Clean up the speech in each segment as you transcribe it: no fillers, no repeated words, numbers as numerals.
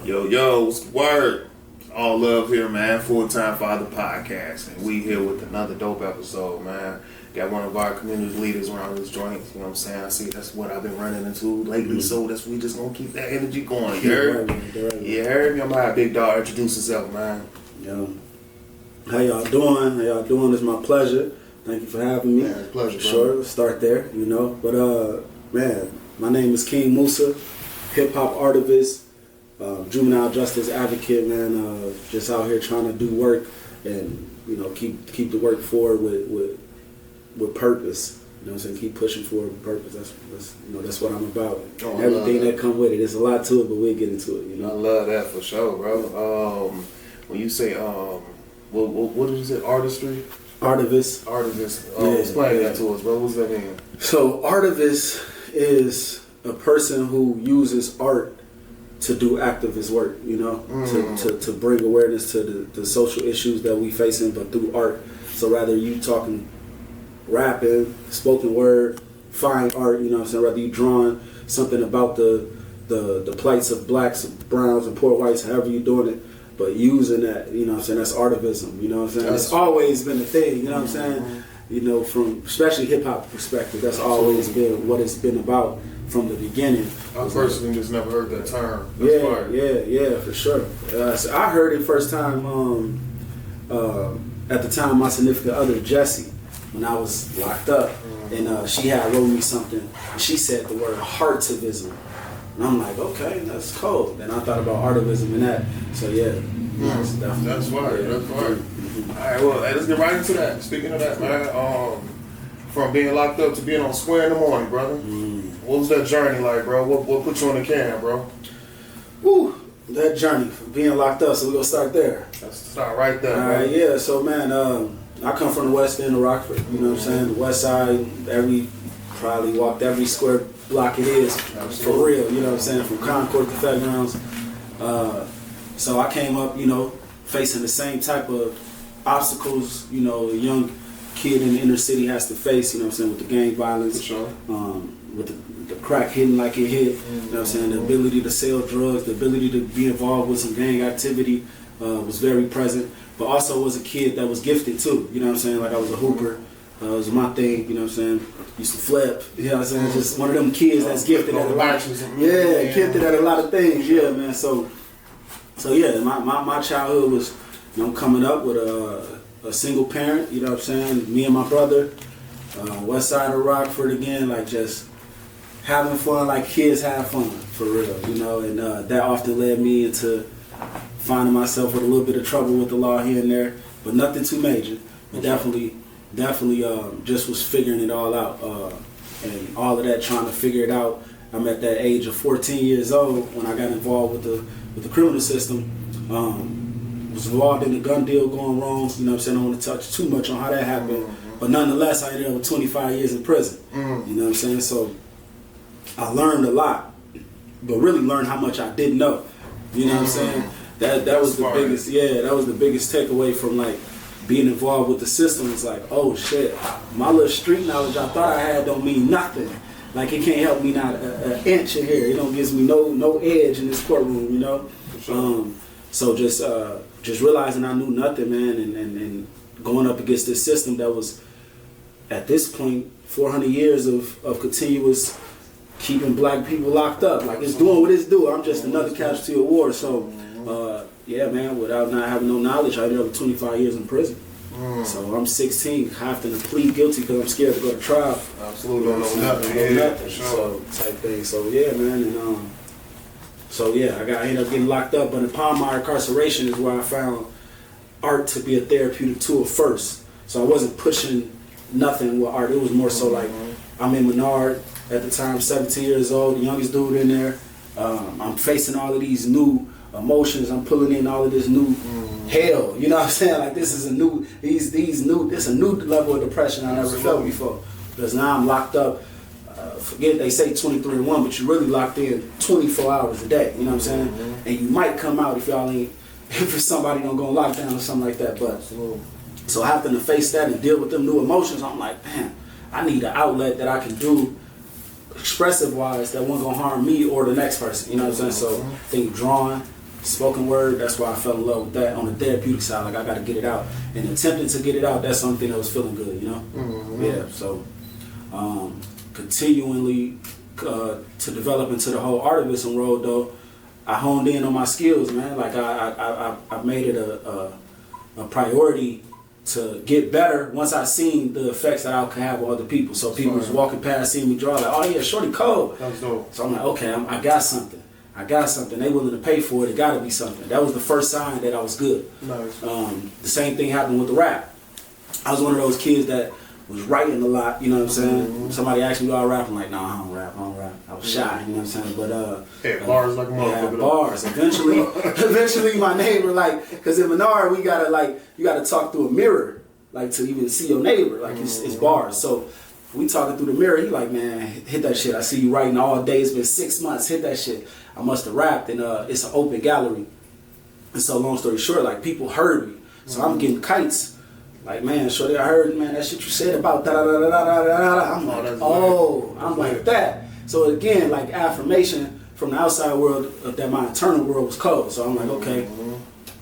Yo, what's the word? All love here, man. Fulltime Father Podcast. And we here with another dope episode, man. Got one of our community leaders around this joint. You know what I'm saying? I see that's what I've been running into lately, so that's we just gonna keep that energy going. You heard? You heard me? I'm my big dog. Introduce yourself, man. Yo. How y'all doing? It's my pleasure. Thank you for having me. Man, it's a pleasure, bro. Sure, let's start there, you know. But man, my name is Kxng Moosa, hip hop artivist, juvenile justice advocate, man. Just out here trying to do work and, you know, keep the work forward with purpose. You know what I'm saying? Keep pushing forward with purpose. That's what I'm about. Everything that come with it. There's a lot to it, but we'll get into it, you know. I love that for sure, bro. When you say what did you say? Artistry? Artivist. Explain that to us, bro. What does that mean? So artivist is a person who uses art to do activist work, you know, to bring awareness to the social issues that we facing, but through art. So rather you talking rapping, spoken word, fine art, you know what I'm saying, rather you drawing something about the plights of blacks, browns, and poor whites, however you doing it, but using that, you know what I'm saying, that's artivism, you know what I'm saying? It's always been a thing, you know what I'm saying? You know, from especially hip hop perspective, that's always been what it's been about from the beginning. I personally just never heard that term. Yeah, for sure. So I heard it first time at the time my significant other, Jessie, when I was locked up, and she had wrote me something, and she said the word heartivism. And I'm like, okay, that's cool. Then I thought about artivism and that. So yeah, that's fire. That's fire. All right, well, let's get right into that. Speaking of that, man, from being locked up to being on square in the morning, brother. What was that journey like, bro? What put you on the can, bro? Woo, that journey from being locked up. So we're gonna start there. Let's start right there. All right, yeah. So man, I come from the west end of Rockford. You know what I'm saying? The west side. Probably walked every square block it is. For real. You know what I'm saying? From Concord to Fairgrounds. So I came up, you know, facing the same type of obstacles, you know, a young kid in the inner city has to face, you know what I'm saying, with the gang violence, for sure. With the crack hitting like it hit, you know what I'm saying, the ability to sell drugs, the ability to be involved with some gang activity was very present, but also was a kid that was gifted too, you know what I'm saying, like I was a hooper, it was my thing, you know what I'm saying, used to flip, you know what I'm saying, just one of them kids that's gifted at a lot, gifted at a lot of things, yeah, man, so yeah, my childhood was, you know, coming up with a single parent, you know what I'm saying, me and my brother, west side of Rockford again, like just having fun like kids have fun, for real, you know, and that often led me into finding myself with a little bit of trouble with the law here and there, but nothing too major, but definitely just was figuring it all out, and all of that, trying to figure it out. I'm at that age of 14 years old when I got involved with the criminal system. Was involved in a gun deal going wrong, you know what I'm saying? I don't want to touch too much on how that happened, but nonetheless, I ended up with 25 years in prison, you know what I'm saying? So I learned a lot, but really learned how much I didn't know, you know what I'm saying? That was the biggest, that was the biggest takeaway from like being involved with the system. It's like, oh shit, my little street knowledge I thought I had don't mean nothing. Like it can't help me not an inch in here. It don't gives me no edge in this courtroom, you know? Sure. So just realizing I knew nothing, man, and going up against this system that was, at this point, 400 years of continuous keeping black people locked up. Like, it's doing what it's doing. I'm just another casualty of war. So, yeah, man, without not having no knowledge, I ended up with 25 years in prison. So I'm 16, having to plead guilty because I'm scared to go to trial. Absolutely, don't know nothing. Nothing. Sure. So, type thing. So, yeah, man, and I ended up getting locked up, but upon my incarceration is where I found art to be a therapeutic tool first. So I wasn't pushing nothing with art. It was more so like, I'm in Menard at the time, 17 years old, the youngest dude in there. I'm facing all of these new emotions. I'm pulling in all of this new hell. You know what I'm saying? Like this is a new, it's a new level of depression I never felt before. Because now I'm locked up. Forget they say 23-1, but you're really locked in 24 hours a day. You know what I'm saying? And you might come out if somebody don't go on lockdown or something like that. But so having to face that and deal with them new emotions, I'm like, man, I need an outlet that I can do expressive wise that won't gonna harm me or the next person. You know what I'm saying? So I think drawing, spoken word, that's why I fell in love with that. On the therapeutic side, like I got to get it out. And attempting to get it out, that's something that was feeling good, you know? Mm-hmm. Yeah, so continually to develop into the whole artivism road, though, I honed in on my skills, man. Like I made it a priority to get better once I seen the effects that I can have on other people. So people was walking past, seeing me draw, like, oh yeah, shorty cold. That's dope. So I'm like, okay, I got something. They willing to pay for it. It got to be something. That was the first sign that I was good. Nice. The same thing happened with the rap. I was one of those kids that was writing a lot, you know what I'm saying? Mm-hmm. Somebody asked me, do I rap? I'm like, no, I don't rap. I was shy, you know what I'm saying? But bars like a motherfucker. Yeah, bars. Eventually my neighbor, like, because in Menard, you gotta talk through a mirror, like, to even see your neighbor, like, it's bars. So we talking through the mirror, he like, man, hit that shit. I see you writing all day. It's been 6 months. Hit that shit. I must have rapped, and it's an open gallery. And so long story short, like, people heard me. So I'm getting kites. Like, man, shorty, I heard, man, that shit you said about da-da-da-da-da-da-da. I'm like, I'm like that. So again, like, affirmation from the outside world that my internal world was cold. So I'm like, okay,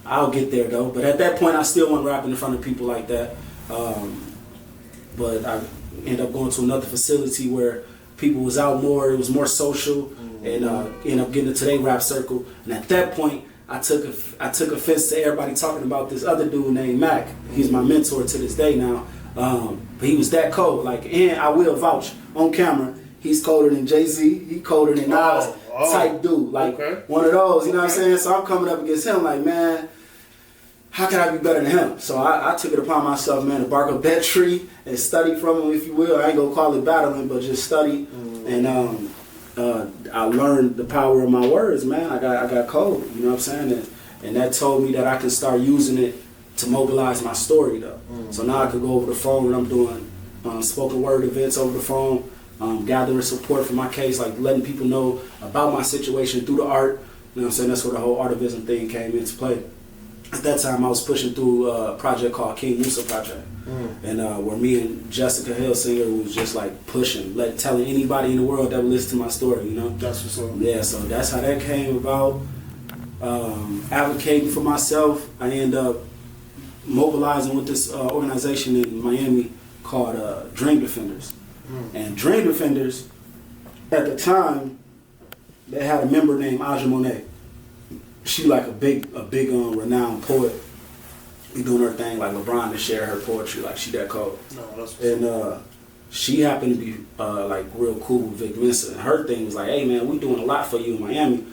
I'll get there, though. But at that point, I still wasn't rapping in front of people like that. But I ended up going to another facility where people was out more. It was more social, and ended up getting into their rap circle. And at that point, I took offense to everybody talking about this other dude named Mac. He's my mentor to this day now. But he was that cold. Like, and I will vouch on camera, he's colder than Jay-Z. He colder than Nas type dude. Like, one of those, you know what I'm saying? So I'm coming up against him like, man, how can I be better than him? So I took it upon myself, man, to bark up that tree and study from him, if you will. I ain't gonna call it battling, but just study. And I learned the power of my words, man. I got cold, you know what I'm saying? And that told me that I could start using it to mobilize my story, though. So now I could go over the phone, and I'm doing spoken word events over the phone, gathering support for my case, like letting people know about my situation through the art. You know what I'm saying? That's where the whole artivism thing came into play. At that time, I was pushing through a project called Kxng Moosa project, and where me and Jessica Hellsinger was just like pushing, telling anybody in the world that would listen to my story, you know? That's what's up. Yeah, so that's how that came about. Advocating for myself, I ended up mobilizing with this organization in Miami called Dream Defenders. And Dream Defenders, at the time, they had a member named Aja Monet. She like a big renowned poet. Be doing her thing like LeBron to share her poetry, like she that cold. And she happened to be like real cool with Vic Vincent. And her thing was like, hey man, we doing a lot for you in Miami.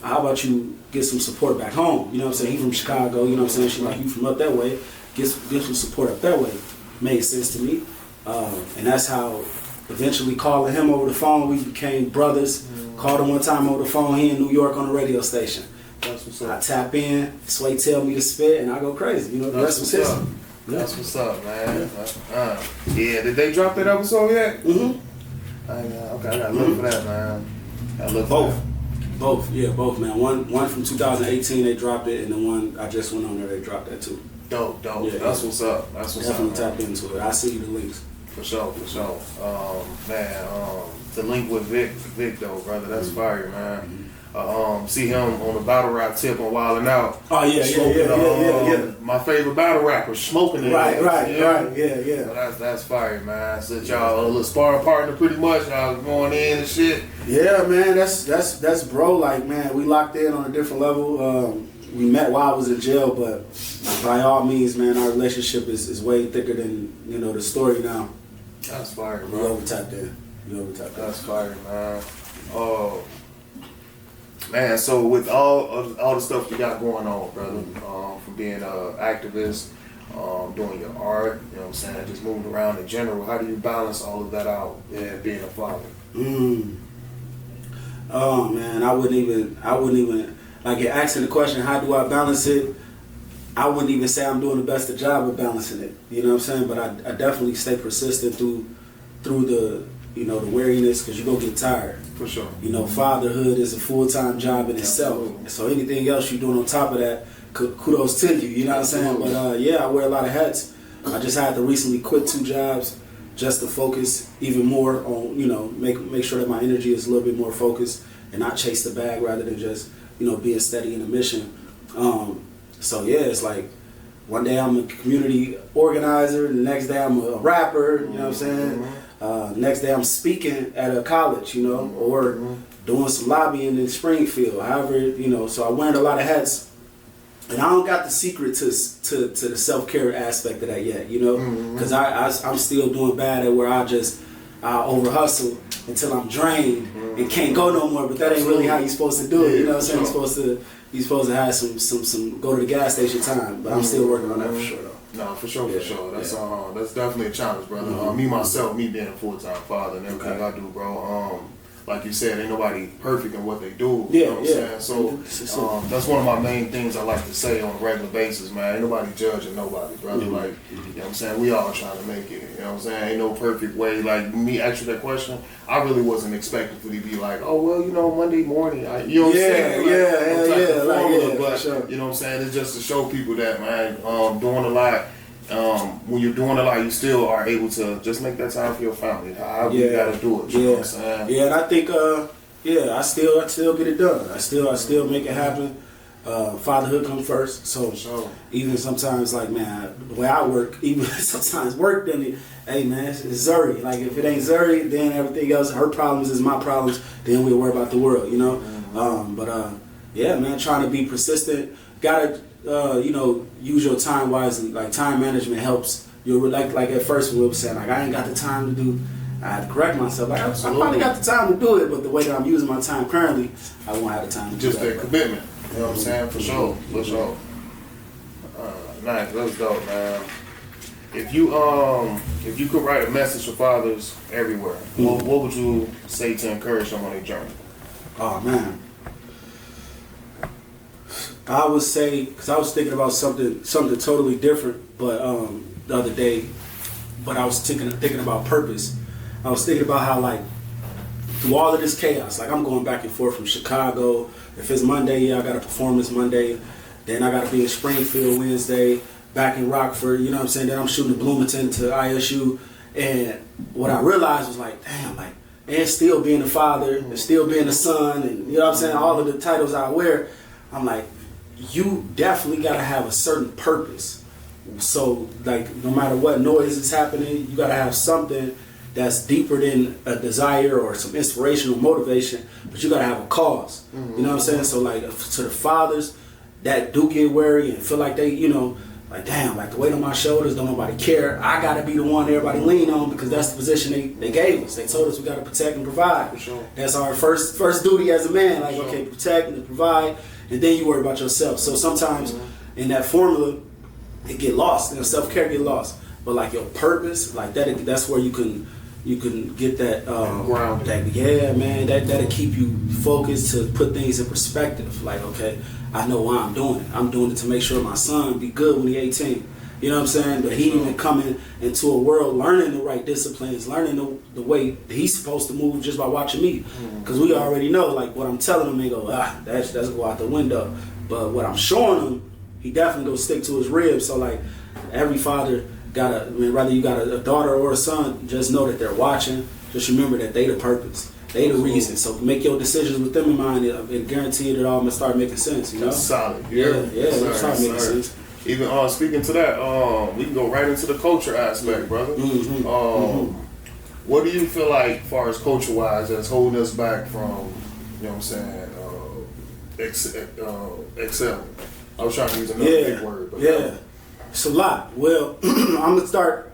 How about you get some support back home? You know what I'm saying? He from Chicago, you know what I'm saying? She like, you from up that way, get some support up that way. Made sense to me. And that's how eventually calling him over the phone, we became brothers. Called him one time over the phone, he in New York on the radio station. That's what's up. I tap in, Sway tell me to spit, and I go crazy. You know, the rest was history. That's what's up, man. Yeah, did they drop that episode yet? Okay, I gotta look for that, man. I look for both, man. One from 2018 they dropped it, and the one I just went on there they dropped that too. Dope. Yeah, that's what's up. That's what's definitely up. Definitely tap into it. I see you the links. For sure. Man, the link with Vic though, brother, that's fire, man. See him on the battle rap tip on Wildin' Out. Oh yeah. My favorite battle rapper, smoking it. Right, yeah. So that's fire, man. So y'all a little sparring partner, pretty much. Y'all going in and shit. Yeah, man. That's bro. Like, man, we locked in on a different level. We met while I was in jail, but by all means, man, our relationship is way thicker than the story now. That's fire, bro. You over tapped in. That's fire, man. Man, so with all the stuff you got going on, brother, from being an activist, doing your art, you know what I'm saying, just moving around in general, how do you balance all of that out and being a father? Oh man, I wouldn't even like asking the question, how do I balance it? I wouldn't even say I'm doing the best job of balancing it. You know what I'm saying? But I definitely stay persistent through the the weariness, because you go get tired. For sure. Fatherhood is a full-time job in itself. So anything else you're doing on top of that, kudos to you. You know what I'm saying? But I wear a lot of hats. I just had to recently quit 2 jobs just to focus even more on make sure that my energy is a little bit more focused and not chase the bag rather than just being steady in the mission. So yeah, it's like one day I'm a community organizer, the next day I'm a rapper, you know what I'm saying? Next day I'm speaking at a college, or doing some lobbying in Springfield, however, so I wearing a lot of hats. And I don't got the secret to the self-care aspect of that yet, because I'm still doing bad at where I over hustle until I'm drained and can't go no more. But that ain't really how you're supposed to do it. You know what I'm saying? You're supposed to have some go to the gas station time. But I'm still working on that for sure though. No, for sure. That's definitely a challenge, brother. Me being a full-time father and everything I do, bro. Like you said, ain't nobody perfect in what they do. You know what I'm saying? So that's one of my main things I like to say on a regular basis, man. Ain't nobody judging nobody, brother. Like, you know what I'm saying? We all trying to make it. You know what I'm saying? Ain't no perfect way. Like, me asking that question, I really wasn't expecting for you to be like, oh, well, Monday morning. You know what I'm saying? But, sure. You know what I'm saying? It's just to show people that, man, doing a lot. When you're doing a lot, you still are able to just make that time for your family. However you gotta do it. You know what I'm saying? Yeah, and I think, I still get it done. I still make it happen. Fatherhood comes first. So even sometimes, like, man, the way I work, even sometimes work, then hey man, it's Zuri. Like, if it ain't Zuri, then everything else, her problems is my problems. Then we'll worry about the world, yeah, man, trying to be persistent. Gotta use your time wisely. Like, time management helps. You're like at first when we were saying, like, I ain't got the time to do. I had to correct myself. Like, I finally got the time to do it, but the way that I'm using my time currently, I won't have the time to do that. Just that commitment. You know what I'm saying? For sure. Nice. That's dope, man. If you could write a message for fathers everywhere, what would you say to encourage them on their journey? Oh man. I would say, because I was thinking about something totally different, but the other day, but I was thinking about purpose. I was thinking about how, like, through all of this chaos, like, I'm going back and forth from Chicago. If it's Monday, I got a performance Monday. Then I got to be in Springfield Wednesday, back in Rockford, you know what I'm saying? Then I'm shooting in Bloomington to ISU. And what I realized was, like, damn, like, and still being a father, and still being a son, and, you know what I'm saying, all of the titles I wear, I'm like, you definitely got to have a certain purpose. So, like, no matter what noise is happening, you got to have something that's deeper than a desire or some inspirational motivation, but you got to have a cause. You know what I'm saying? So, like, to the fathers that do get worried and feel like they, like, damn, like, the weight on my shoulders, don't nobody care. I got to be the one everybody lean on, because that's the position they gave us. They told us we got to protect and provide. For sure. That's our first duty as a man. Like, okay, protect and provide, and then you worry about yourself. So sometimes in that formula, it get lost. Self-care get lost. But, like, your purpose, like, that's where you can get that ground. That'll keep you focused to put things in perspective. Like, okay, I know why I'm doing it. I'm doing it to make sure my son be good when he's 18. You know what I'm saying? But he even coming into a world learning the right disciplines, learning the way he's supposed to move just by watching me. Because we already know, like, what I'm telling him, they go, that's go out the window. But what I'm showing him, he definitely gonna stick to his ribs. So, like, every father whether you got a daughter or a son, just know that they're watching. Just remember that they the purpose. They the reason. So make your decisions with them in mind, and guarantee it all gonna start making sense. You know, that's solid. Start making sense. Even speaking to that, we can go right into the culture aspect, brother. What do you feel like, as far as culture wise, that's holding us back from, you know what I'm saying, excelling? I was trying to use another big word, but it's a lot. Well, I'm gonna start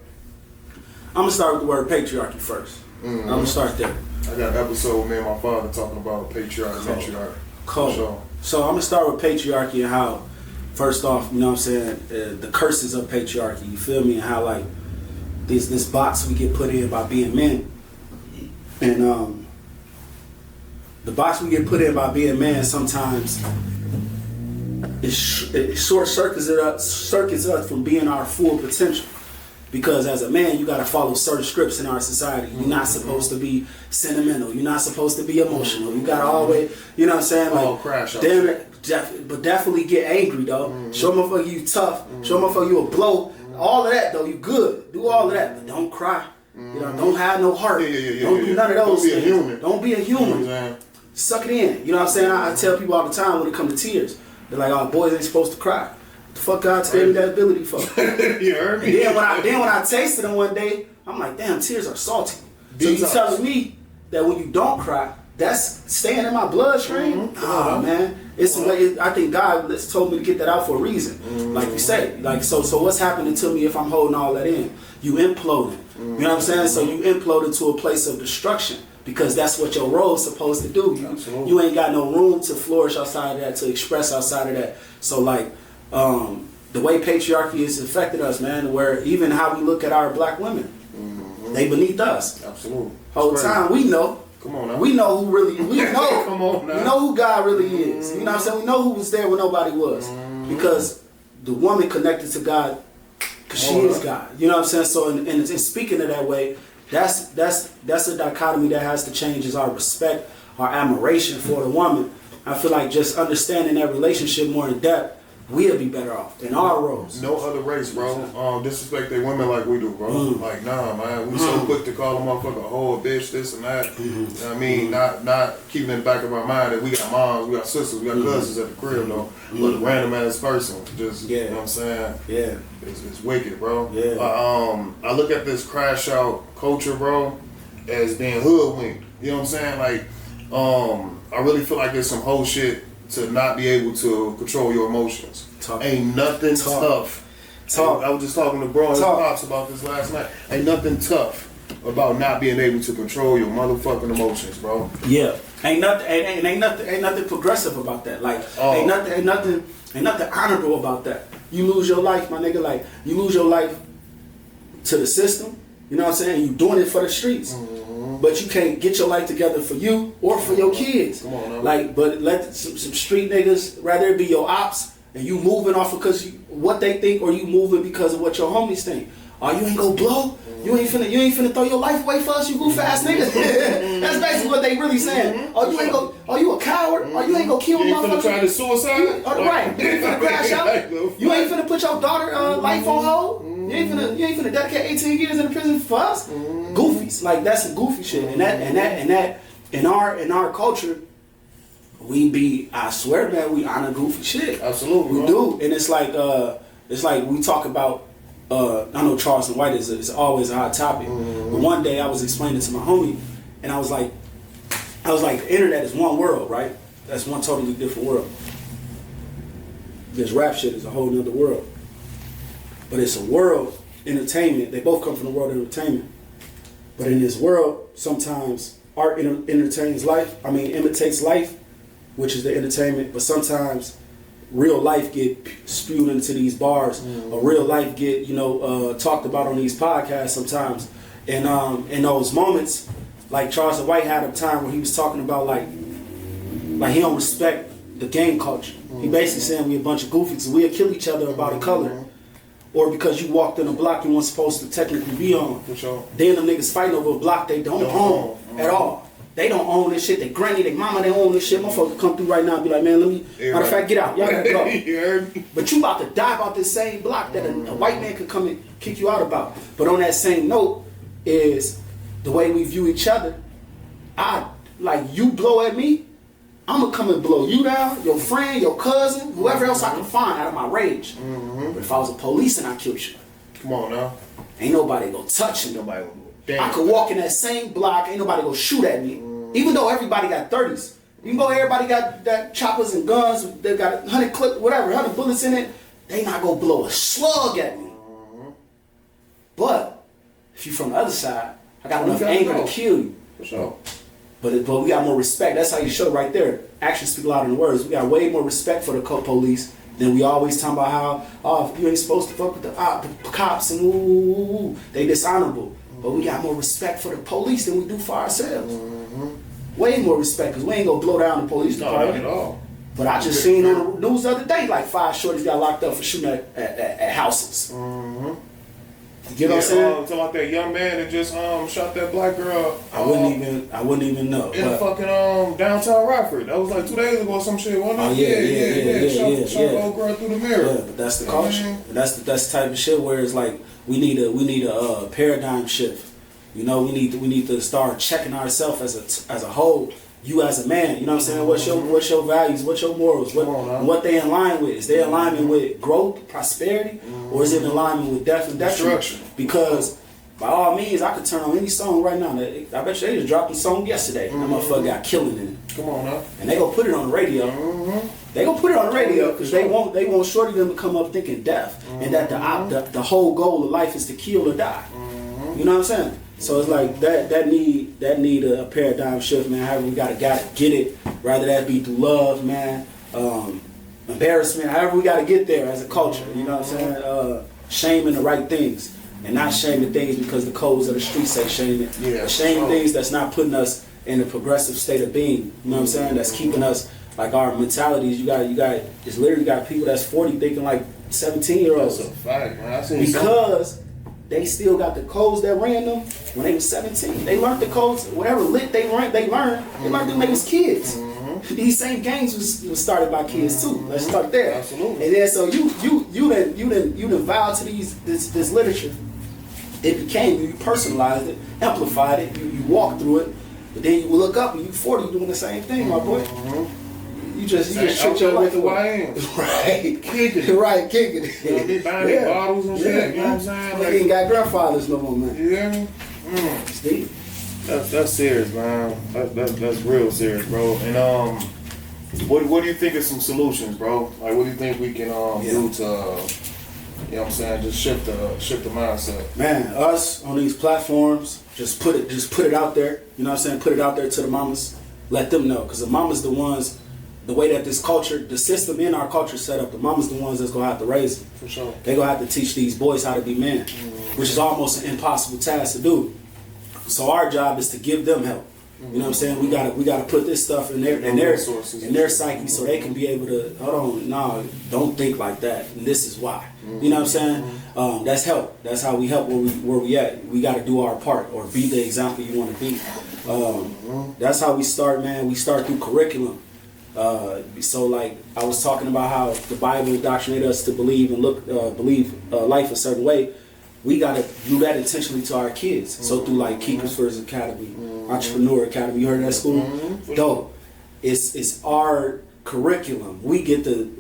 with the word patriarchy first. I'm gonna start there. I got an episode with me and my father talking about patriarchy. Cool. Sure. So I'm gonna start with patriarchy and how, first off, you know what I'm saying, the curses of patriarchy. You feel me? And how, like, this box we get put in by being men, and the box we get put in by being men sometimes. It short circuits us from being our full potential, because as a man you got to follow certain scripts in our society. You're not supposed to be sentimental. You're not supposed to be emotional. You got to always, you know what I'm saying, like, crash. But definitely get angry though. Show motherfucker you tough. Show motherfucker you a blow. All of that though, you good. Do all of that, but don't cry. You know, don't have no heart. Don't do none of those things. Don't be a human. suck it in. You know what I'm saying? I tell people all the time when it comes to tears, they're like, "Oh, boys ain't supposed to cry." The fuck God gave me that ability for? You heard me? And then when I tasted them one day, I'm like, damn, tears are salty. So you telling me that when you don't cry, that's staying in my bloodstream? Oh man, it's a way. I think God told me to get that out for a reason. Like you say, like so what's happening to me if I'm holding all that in? You imploding. You know what I'm saying? So you imploded to a place of destruction because that's what your role is supposed to do. You ain't got no room to flourish outside of that, to express outside of that. So like the way patriarchy has affected us, man, where even how we look at our black women, they beneath us. Absolutely. Whole time we know. Come on now. We know who really, we know. Come on now. We know who God really is. You know what I'm saying? We know who was there when nobody was. Because the woman connected to God, because she is God. You know what I'm saying? So, and speaking of that way, that's a dichotomy that has to change, is our respect, our admiration for the woman. I feel like just understanding that relationship more in depth, we'll be better off in our roles. No other race, bro, disrespect their women like we do, bro. Like, nah, man, we so quick to call them motherfucker a whole bitch, this and that. You know what I mean? Not keeping in the back of our mind that we got moms, we got sisters, we got cousins at the crib, though. But a random ass person, just, you know what I'm saying? Yeah. It's wicked, bro. Yeah. I look at this crash out culture, bro, as being hoodwinked. You know what I'm saying? Like, I really feel like there's some whole shit to not be able to control your emotions. Ain't nothing tough. I was just talking to bro and his pops about this last night. Ain't nothing tough about not being able to control your motherfucking emotions, bro. Yeah. Ain't nothing progressive about that. Like ain't nothing honorable about that. You lose your life, my nigga. Like you lose your life to the system. You know what I'm saying? You doing it for the streets. But you can't get your life together for you or for your kids. Come on, like, but let some street niggas, rather it be your ops, and you moving off of because what they think, or you moving because of what your homies think. Oh, you ain't gonna blow? You ain't finna throw your life away for us, you goof ass niggas. That's basically what they really saying. Oh, you ain't go? Oh, you a coward? Oh, you ain't gonna kill motherfuckers? You ain't finna try to suicide? Right. You ain't finna crash out? You ain't finna put your daughter life on hold? You ain't finna dedicate 18 years in the prison for us? Goofies, like that's some goofy shit, and that in our culture, I swear, man, we honor goofy shit. Absolutely, we do, and it's like we talk about. I know Charleston White is always a hot topic, but one day I was explaining to my homie, and I was like, the internet is one world, right? That's one totally different world. This rap shit is a whole nother world. But it's a world, entertainment. They both come from the world of entertainment. But in this world, sometimes art imitates life, which is the entertainment. But sometimes real life get spewed into these bars, or real life get talked about on these podcasts sometimes. And in those moments, like Charles White had a time where he was talking about like he don't respect the gang culture. He basically saying we a bunch of goofies, we'll kill each other about a color. Or because you walked in a block you weren't supposed to technically be on. For sure. Then them niggas fighting over a block they don't own at all. They don't own this shit. They granny, they mama, they own this shit. Motherfuckers come through right now and be like, man, matter of fact, get out. Y'all gotta go. You heard me? But you about to die about this same block that a white man could come and kick you out about. But on that same note is the way we view each other. You blow at me, I'm gonna come and blow you down, your friend, your cousin, whoever else I can find out of my rage. But if I was a police and I killed you, come on now, ain't nobody gonna touch you. I could walk in that same block, ain't nobody gonna shoot at me. Even though everybody got 30s, even though everybody got that choppers and guns, they got 100 bullets in it, they not gonna blow a slug at me. But if you from the other side, I got enough anger to kill you. For sure. But we got more respect. That's how you show right there. Actions speak louder than words. We got way more respect for the police than we always talk about how, you ain't supposed to fuck with the cops and they dishonorable. But we got more respect for the police than we do for ourselves. Way more respect, because we ain't gonna blow down the police department. Not at all. But I just seen on the news the other day, like 5 shorties got locked up for shooting at houses. You get what I'm saying? Talking about that young man that just shot that black girl. I wouldn't even know. In fucking downtown Rockford. That was like 2 days ago or some shit, wasn't it? Shot the old girl through the mirror. Yeah, but that's the culture. And that's the type of shit where it's like we need a paradigm shift. We need to start checking ourselves as a whole. you as a man. You know what I'm saying? What's your values? What's your morals? What they in line with? Is they in alignment with growth, prosperity, or is it in alignment with death and destruction? Because by all means, I could turn on any song right now. I bet you they just dropped a song yesterday. That motherfucker got killing in it. Come on now. And they gonna put it on the radio. They gonna put it on the radio because they want shorty them to come up thinking death and that the whole goal of life is to kill or die. You know what I'm saying? So it's like that need a paradigm shift, man. However we gotta get it, rather that be through love, man, embarrassment. However we gotta get there as a culture. You know what I'm saying? Shaming the right things. And not shaming things because the codes of the street say shame it. But shaming things that's not putting us in a progressive state of being. You know what I'm saying? That's keeping us, like our mentalities. It's literally got people that's 40 thinking like 17-year-olds. That's a fact, man. Because they still got the codes that ran them when they was 17. They learned the codes, whatever lit they learned them when they was kids. These same gangs was started by kids too. Let's start there. Absolutely. And then so you done vowed to this literature. It became you personalized it, amplified it. You walk through it, but then you look up and you 40 doing the same thing, my boy. You just shit your life away. Right, kicking it. You know, they buying bottles and shit. You know what I'm saying? Like, ain't got grandfathers no more, man. You hear me? It's deep. That's serious, man. That's real serious, bro. And what do you think is some solutions, bro? Like, what do you think we can do to, you know what I'm saying, just shift the mindset? Man, us on these platforms, just put it out there. You know what I'm saying? Put it out there to the mamas. Let them know, because the mamas the ones. The way that this culture, the system in our culture set up, the mamas the ones that's gonna have to raise them. For sure. They gonna have to teach these boys how to be men, which is almost an impossible task to do. So our job is to give them help. You know what I'm saying? We gotta put this stuff in their psyche so they can be able to don't think like that. And this is why. You know what I'm saying? That's help. That's how we help where we at. We gotta do our part or be the example you want to be. That's how we start, man. We start through curriculum. So like I was talking about how the Bible indoctrinated us to believe life a certain way. We gotta do that intentionally to our kids. So through like Keepers First Academy, Entrepreneur Academy, you heard of that school? Dope. It's our curriculum. We get to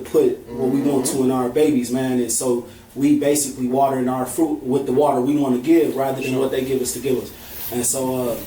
put what we want to in our babies, man. And so we basically watering our fruit with the water we want to give rather than what they give us to give us. And so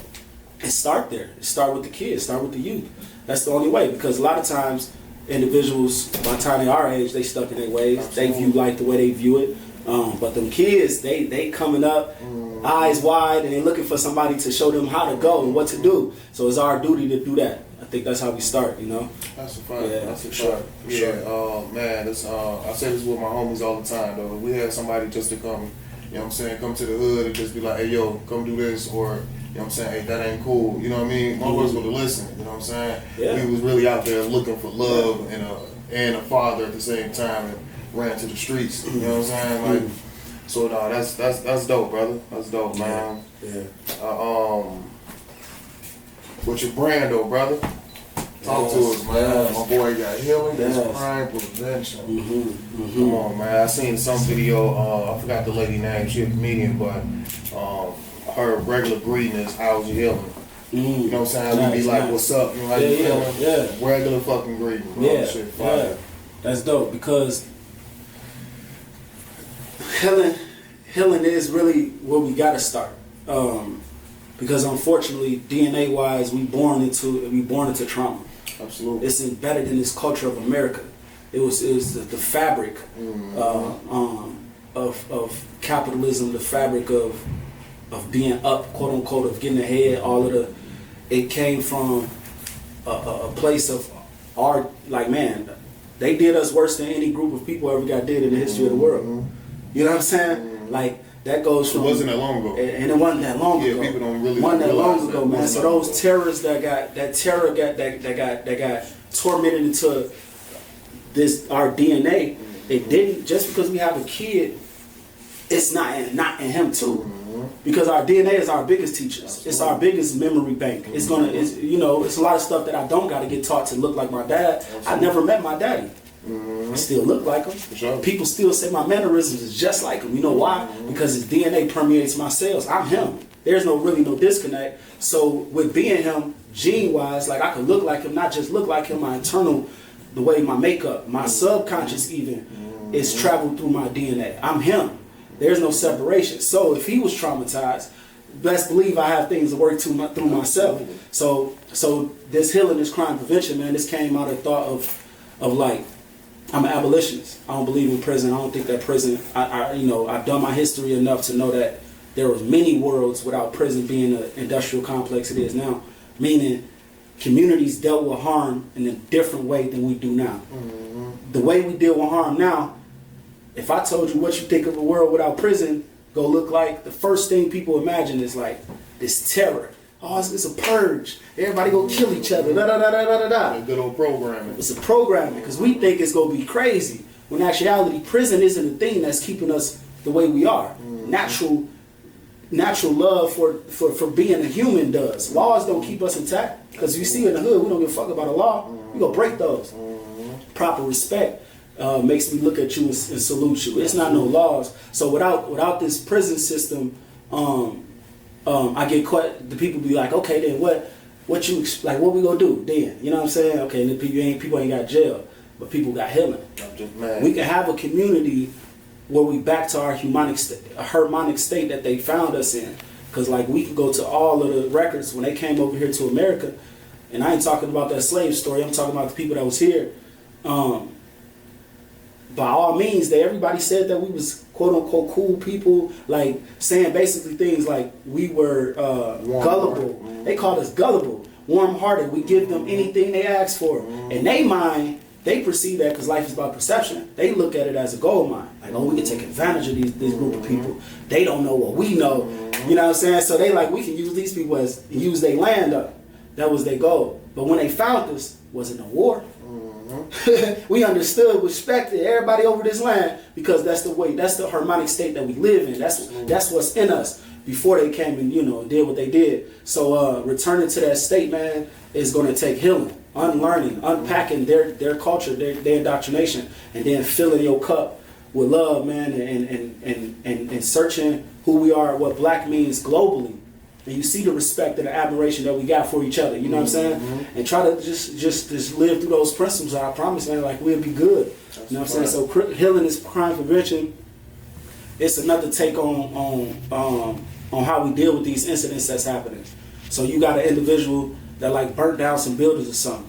and start there. Start with the kids. Start with the youth. That's the only way, because a lot of times individuals, by the time they are age, they stuck in their ways. Absolutely. They view life the way they view it. But them kids, they coming up, eyes wide, and they looking for somebody to show them how to go and what to do. So it's our duty to do that. I think that's how we start, you know? That's a fact. Yeah, that's a fact. Yeah, man, I say this with my homies all the time, though. We had somebody just to come, you know what I'm saying, come to the hood and just be like, hey, yo, come do this, or, you know what I'm saying, hey, that ain't cool. You know what I mean? My boys would have listened, you know what I'm saying? Yeah. He was really out there looking for love and a father at the same time, and ran to the streets, you know what I'm saying? Like, so no, that's dope, brother. That's dope, man. Yeah. What's your brand, though, brother? Talk to us, man. My boy got healing, crime prevention. Come on, man. I seen some video. I forgot the lady name. She a comedian, but her regular greeting is "How's you healing?" You know what I'm saying? We be like, "What's up?" You know, how you feeling? Yeah. Regular fucking greeting, bro. Yeah. Shit, fire. That's dope, because healing is really where we gotta start. Because unfortunately, DNA wise, we born into trauma. Absolutely. It's embedded in this culture of America. It was the fabric of capitalism, the fabric of being up, quote unquote, of getting ahead. It came from a place of our, like, man, they did us worse than any group of people ever got did in the history of the world. You know what I'm saying? Like, that goes from... It wasn't that long ago. And it wasn't that long ago. Yeah, people don't really wasn't that realize long ago, man. So those terrors that got tormented into our DNA, it didn't, just because we have a kid, it's not in him too. Because our DNA is our biggest teachers. Absolutely. It's our biggest memory bank. It's a lot of stuff that I don't got to get taught to look like my dad. Absolutely. I never met my daddy. I still look like him. Sure. People still say my mannerisms is just like him. You know why? Because his DNA permeates my cells. I'm him. There's really no disconnect. So with being him, gene-wise, like I could look like him, not just look like him, my internal, the way my makeup, my subconscious even, is traveled through my DNA. I'm him. There's no separation. So if he was traumatized, best believe I have things to work through myself. So this healing, this crime prevention, man, this came out of thought of like, I'm an abolitionist. I don't believe in prison. I don't think that prison, I've done my history enough to know that there was many worlds without prison being an industrial complex it is now. Meaning communities dealt with harm in a different way than we do now. The way we deal with harm now, if I told you what you think of a world without prison go look like, the first thing people imagine is like this terror. Oh, it's a purge. Everybody go kill each other. Da da da da da da. Good old programming. It's a programming because we think it's gonna be crazy. When in actuality, prison isn't a thing that's keeping us the way we are. Natural love for being a human does. Laws don't keep us intact because you see in the hood, we don't give a fuck about a law. We gonna break those. Proper respect makes me look at you and salute you. It's not no laws. So without this prison system, I get caught. The people be like, okay, then what you like? What we gonna do then? You know what I'm saying? Okay, and the people ain't got jail, but people got healing. I'm just mad. We can have a community where we back to our harmonic state that they found us in. Because like we can go to all of the records when they came over here to America, and I ain't talking about that slave story. I'm talking about the people that was here. By all means, everybody said that we was quote unquote cool people, like saying basically things like we were gullible. They called us gullible, warm-hearted. We give them anything they ask for. In their mind, they perceive that because life is about perception. They look at it as a gold mine. Like, oh, we can take advantage of this group of people. They don't know what we know. You know what I'm saying? So they like, we can use these people as use their land up. That was their goal. But when they found us, wasn't a war. We understood, respected everybody over this land because that's the way, that's the harmonic state that we live in. That's what's in us before they came and did what they did. So returning to that state, man, is going to take healing, unlearning, unpacking their culture, their indoctrination, and then filling your cup with love, man, and searching who we are, what black means globally. And you see the respect and the admiration that we got for each other, you know what I'm saying? And try to just live through those principles. I promise, man, like we'll be good. You know what I'm saying? So healing is crime prevention. It's another take on how we deal with these incidents that's happening. So you got an individual that like burnt down some buildings or something,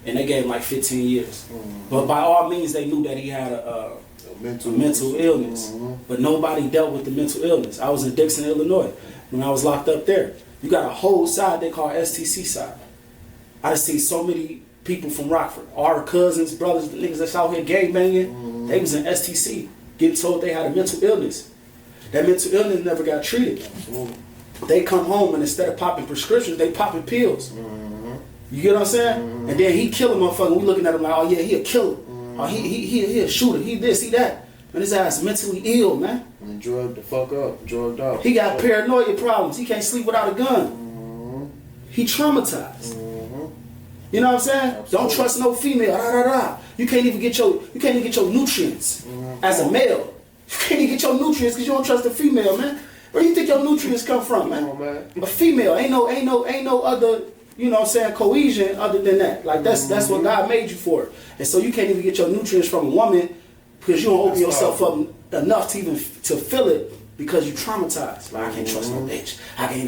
and they gave him like 15 years. But by all means, they knew that he had a mental illness. But nobody dealt with the mental illness. I was in Dixon, Illinois. When I was locked up there, you got a whole side they call STC side. I just see so many people from Rockford, our cousins, brothers, the niggas that's out here gang banging, they was in STC, getting told they had a mental illness. That mental illness never got treated. They come home and instead of popping prescriptions, they popping pills. You get what I'm saying? And then he kill a motherfucker. We looking at him like, oh yeah, he a killer. Oh he a shooter. He this, he that. Man, his ass mentally ill, man. And drugged the fuck up, drugged out. He got paranoia problems. He can't sleep without a gun. He traumatized. You know what I'm saying? Absolutely. Don't trust no female. You can't even get your nutrients as a male. You can't even get your nutrients because you don't trust a female, man. Where do you think your nutrients come from, man? A female ain't no other, you know what I'm saying, cohesion other than that. Like that's what God made you for. And so you can't even get your nutrients from a woman because you don't open yourself up enough to even to feel it because you traumatized. Like, I can't trust no bitch. I can't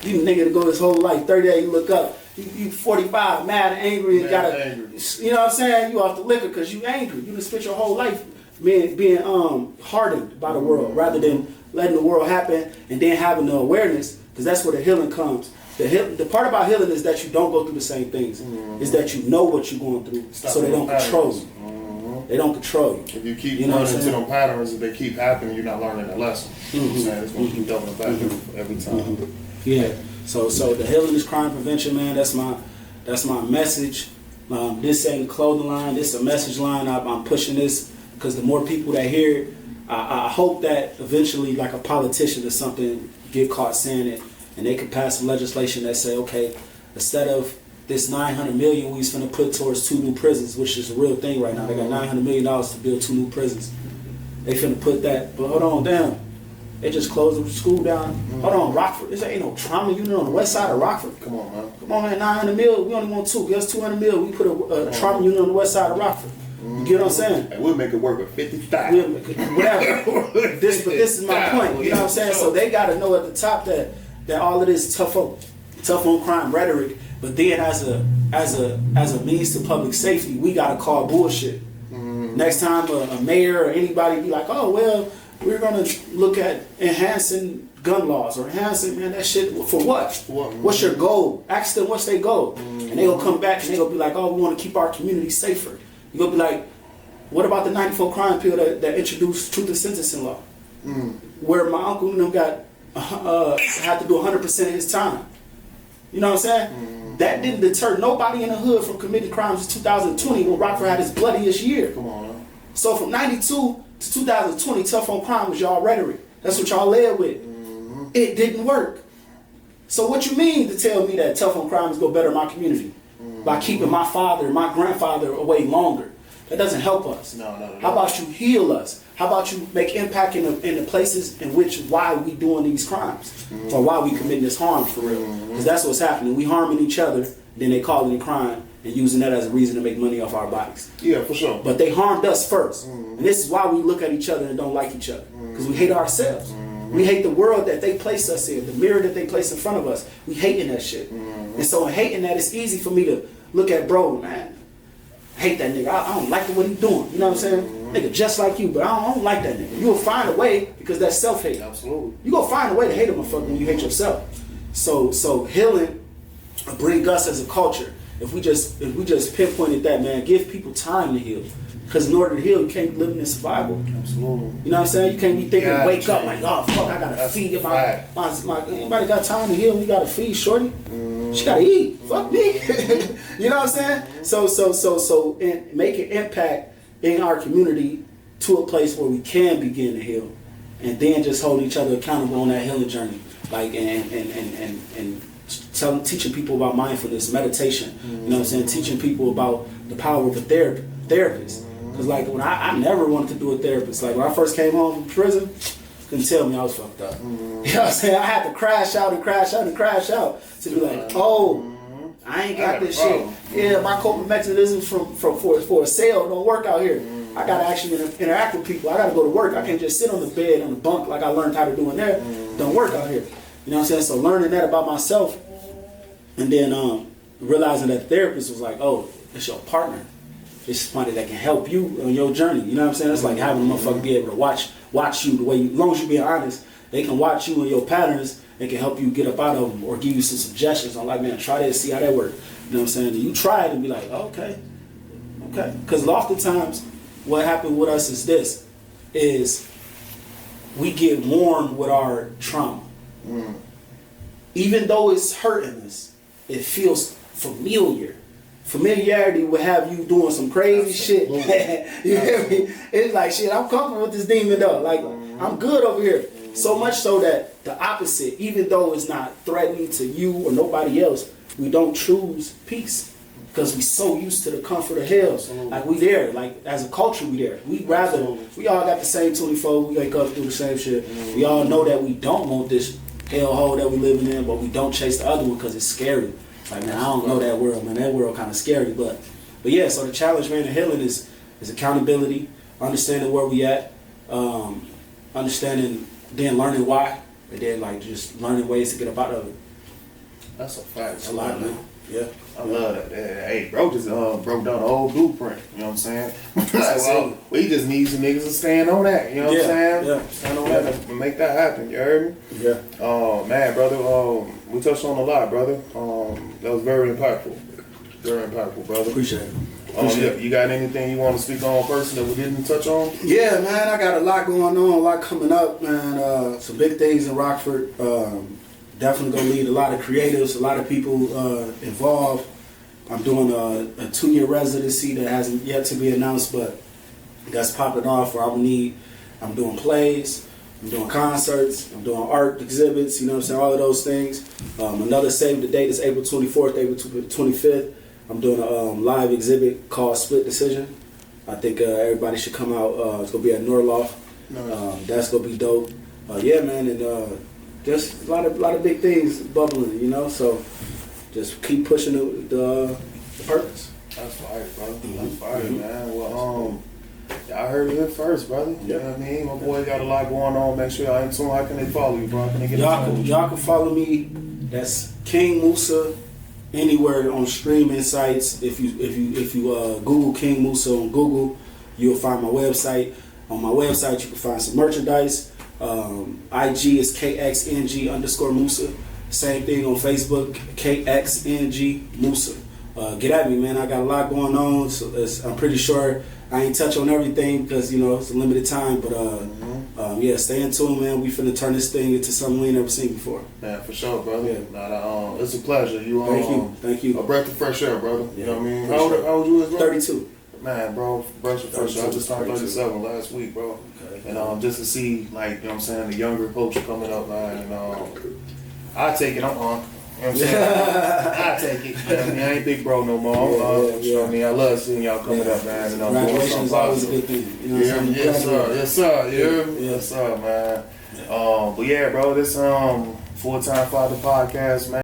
You nigga to go his whole life, 30 days, you look up, you 45, mad and angry, and you know what I'm saying? You off the liquor because you angry. You done spent your whole life being hardened by the world rather than letting the world happen and then having the awareness, because that's where the healing comes. The part about healing is that you don't go through the same things. Is that you know what you're going through, so they don't control you. They don't control you. If you keep running into them patterns, if they keep happening, you're not learning the lesson. You know what I'm saying? It's going to keep doubling back every time. Yeah. So the healing is crime prevention, man. That's my message. This ain't a clothing line. This is a message line. I'm pushing this because the more people that hear it, I hope that eventually, like a politician or something, get caught saying it, and they can pass some legislation that say, okay, instead of this $900 million we was finna put towards 2 new prisons, which is a real thing right now. They got $900 million to build 2 new prisons. They finna put that, but hold on, damn. They just closed the school down. Hold on, Rockford. There ain't no trauma unit on the west side of Rockford. Come on, man. Come on, man. 900 mil. We only want 2. Give us 200 mil. We put a trauma unit on the west side of Rockford. You get what I'm saying? And we'll make it work with 50,000. Whatever. But this is my point. You know what I'm saying? So they got to know at the top that all of this tough on crime rhetoric, but then as a means to public safety, we got to call bullshit. Next time a mayor or anybody be like, oh well, we're gonna look at enhancing gun laws or enhancing, man, that shit for what? What's your goal? Ask them what's their goal, and they gonna come back and they gonna be like, oh, we want to keep our community safer. You gonna be like, what about the 94 crime bill that introduced truth in sentencing law, where my uncle and them got had to do 100% of his time. You know what I'm saying? That didn't deter nobody in the hood from committing crimes in 2020 when Rockford had his bloodiest year. Come on, man. So from 92 to 2020, tough on crime was y'all rhetoric. That's what y'all led with. It didn't work. So what you mean to tell me that tough on crime is going to better my community by keeping my father and my grandfather away longer? That doesn't help us. No. How about you heal us? How about you make impact in the places in which why we doing these crimes or why we committing this harm for real? Because that's what's happening. We harming each other, then they calling it crime and using that as a reason to make money off our bodies. Yeah, for sure. But they harmed us first. And this is why we look at each other and don't like each other. Because we hate ourselves. We hate the world that they place us in, the mirror that they place in front of us. We hating that shit. And so in hating that, it's easy for me to look at bro, man, I hate that nigga. I don't like what he's doing. You know what I'm saying? Nigga just like you, but I don't like that nigga. You'll find a way because that's self-hate. Absolutely. You gonna find a way to hate a motherfucker when you hate yourself. So healing will bring us as a culture. If we just pinpointed that, man, give people time to heal. Because in order to heal, you can't be living in survival. Absolutely. You know what I'm saying? You can't be thinking, wake up like, oh fuck, I gotta feed my anybody got time to heal? You gotta feed shorty. She gotta eat. Fuck me. You know what I'm saying? So and make an impact in our community to a place where we can begin to heal, and then just hold each other accountable on that healing journey. Like and teaching people about mindfulness, meditation. You know what I'm saying? Teaching people about the power of a therapist. Because like when I never wanted to do a therapist. Like when I first came home from prison, couldn't tell me I was fucked up. You know what I'm saying? I had to crash out to be like, oh, I ain't got this shit. Yeah, my coping mechanisms for a sale don't work out here. I gotta actually interact with people. I gotta go to work. I can't just sit on the bed on the bunk like I learned how to do in there. Don't work out here. You know what I'm saying? So learning that about myself, and then realizing that the therapist was like, oh, it's your partner. It's somebody that can help you on your journey. You know what I'm saying? It's like having a motherfucker be able to watch you the way as long as you being honest, they can watch you and your patterns and can help you get up out of them or give you some suggestions on like, man, try this, see how that works. You know what I'm saying? And you try it and be like, okay. Because oftentimes what happened with us is we get warmed with our trauma. Even though it's hurting us, it feels familiar. Familiarity will have you doing some crazy shit. You hear me? It's like, shit, I'm comfortable with this demon though. Like, I'm good over here. So much so that the opposite, even though it's not threatening to you or nobody else, we don't choose peace. Because we so used to the comfort of hell. Like we there, like as a culture we there. We all got the same 24, we wake up, do the same shit. We all know that we don't want this hellhole that we living in, but we don't chase the other one because it's scary. Like, man, I don't know that world, man. That world kind of scary, but yeah. So the challenge, man, in healing is accountability, understanding where we at, understanding, then learning why, and then like just learning ways to get up out of it. That's a fact. That's a lot, man. Yeah, I love that. Hey, bro, just broke down the whole blueprint. You know what I'm saying? Like, well, we just need some niggas to stand on that. You know what I'm saying? Yeah, stand on that and make that happen. You heard me? Yeah. Man, brother, we touched on a lot, brother. That was very impactful. Very impactful, brother. Appreciate it. You got anything you want to speak on person that we didn't touch on? Yeah, man, I got a lot going on, a lot coming up, man. Some big things in Rockford. Definitely gonna lead a lot of creatives, a lot of people involved. I'm doing a 2-year residency that hasn't yet to be announced, but that's popping off where I'm doing plays, I'm doing concerts, I'm doing art exhibits, you know what I'm saying, all of those things. Another save the date is April 24th, April 25th. I'm doing a live exhibit called Split Decision. I think everybody should come out. It's gonna be at Norloff. That's gonna be dope. Yeah, man, and just a lot of big things bubbling, you know. So just keep pushing the purpose. That's fire, brother. That's fire, man. Well, y'all heard it here first, brother. You know what I mean? My boy got a lot going on. Make sure y'all in tune. How can they follow you, bro? How can they get y'all can follow me. That's Kxng Moosa anywhere on streaming sites. If you Google Kxng Moosa on Google, you'll find my website. On my website, you can find some merchandise. IG is Kxng_Moosa. Same thing on Facebook, Kxng Moosa. Get at me, man. I got a lot going on. So I'm pretty sure I ain't touch on everything because it's a limited time. But yeah, stay in tune, man. We finna turn this thing into something we ain't never seen before. Yeah, for sure, brother. Yeah. It's a pleasure. Thank you. A breath of fresh air, brother. Yeah. You know what I mean? How old you is, bro? 32. Man, bro, breath of fresh air. I just turned 37 last week, bro. Okay. And just to see, like, you know what I'm saying, the younger coach coming up, man, and I take it. I'm on. You know what I'm saying? I take it. You know what I mean? I ain't big bro no more. You know what I mean? I love seeing y'all coming up, man. And Congratulations is always a good thing. You know what I'm saying? Yes, sir. Yes, sir, man. But yeah, bro, this Fulltime Father Podcast, man.